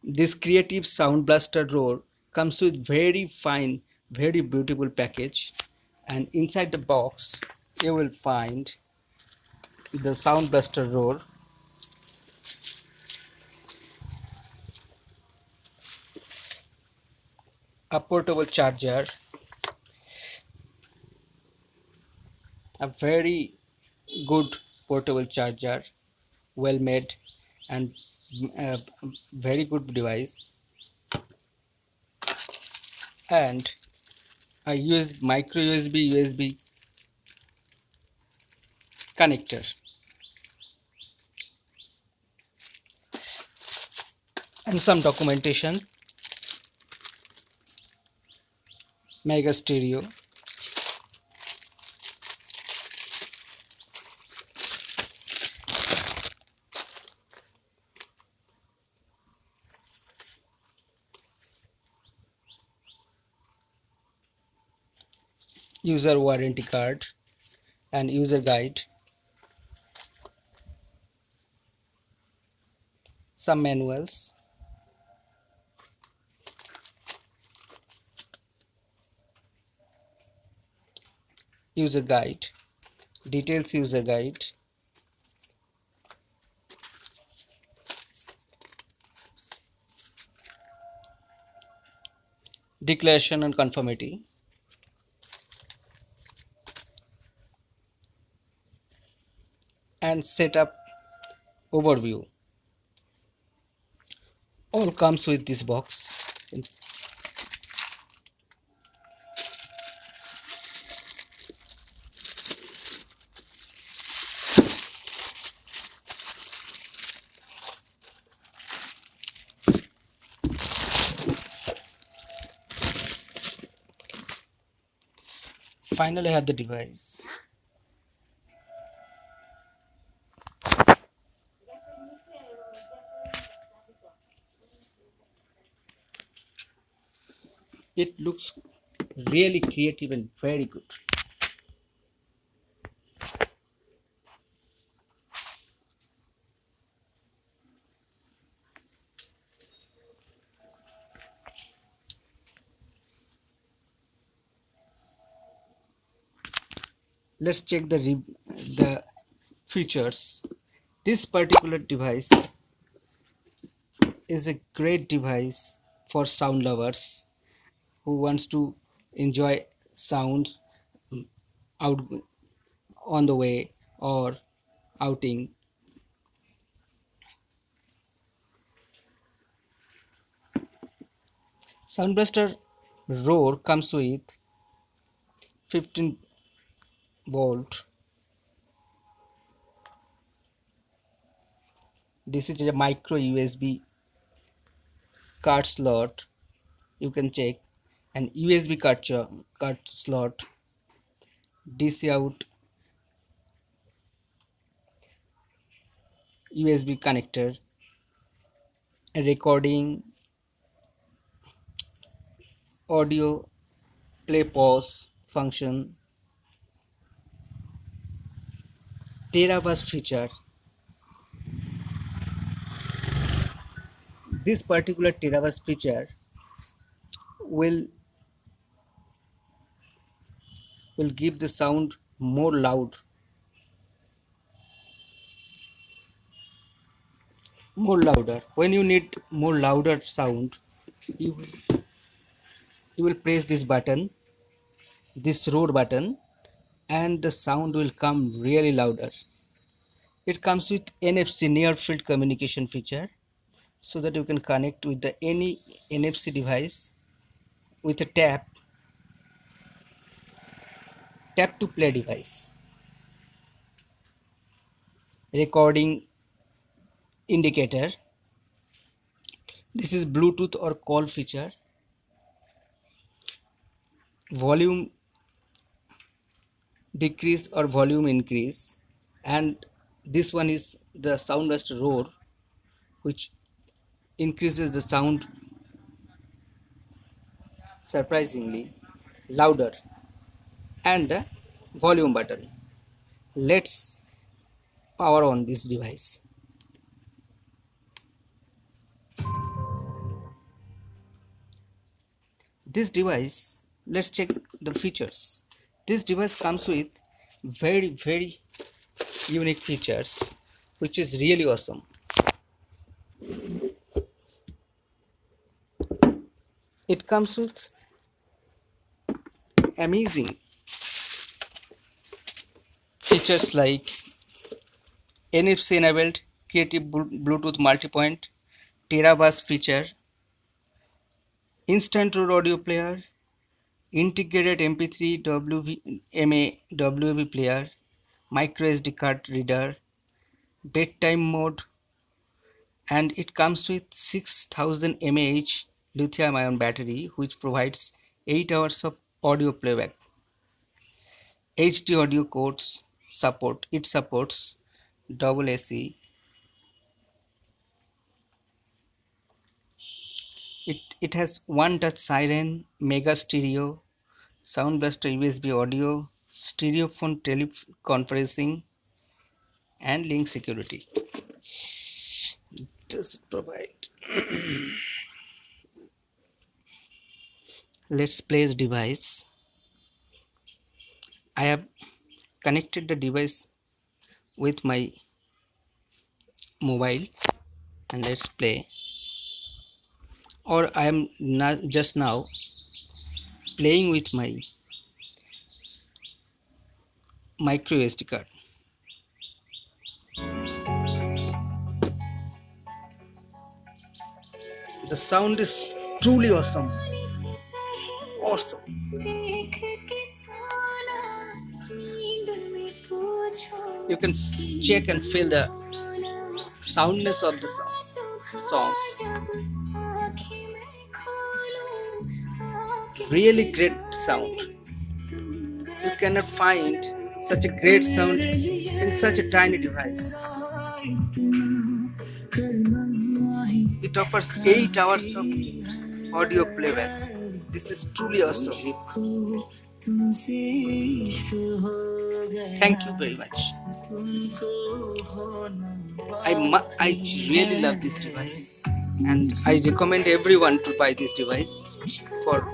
This Creative Sound Blaster Roar comes with very fine, very beautiful package, and inside the box you will find the Sound Blaster Roar, a portable charger, a very good portable charger, well made and a very good device, and a micro USB connector, and some documentation, mega stereo, user warranty card and user guide, some manuals, user guide, details user guide, declaration and conformity, and setup overview. All comes with this box. Finally, I have the device. It looks really creative and very good. Let's check the features. This particular device is a great device for sound lovers who wants to enjoy sounds out on the way or outing. Sound Blaster Roar comes with 15 volt. This is a micro USB card slot. You can check an USB card slot, DC out USB connector, a recording, audio play pause function, Terabus feature. This particular Terabus feature will give the sound more louder. When you need more louder sound, you will, press this button, this roar button, and the sound will come really louder. It comes with NFC near field communication feature, so that you can connect with the any NFC device with a tap to play device. Recording indicator. This is Bluetooth or call feature. Volume decrease or volume increase, and this one is the Sound Blaster Roar, which increases the sound surprisingly louder, and the volume button. Let's power on this device. This device, let's check the features. This device comes with very unique features, which is really awesome. It comes with amazing features like NFC enabled creative Bluetooth multipoint, Terabus feature, instant road audio player, integrated MP3 WAV player, micro SD card reader, bedtime mode, and it comes with 6000 mAh lithium ion battery which provides 8 hours of audio playback. HD audio codes support. It supports double AC. It has one touch siren, mega stereo, sound blaster USB audio, stereophone teleconferencing, and link security. Does it provide? Let's play the device. I have connected the device with my mobile and let's play. Or I am not just now playing with my micro SD card. The sound is truly awesome. Awesome. You can check and feel the soundness of the songs. Really great sound. You cannot find such a great sound in such a tiny device. It offers 8 hours of audio playback. This is truly awesome. Thank you very much. I really love this device and I recommend everyone to buy this device for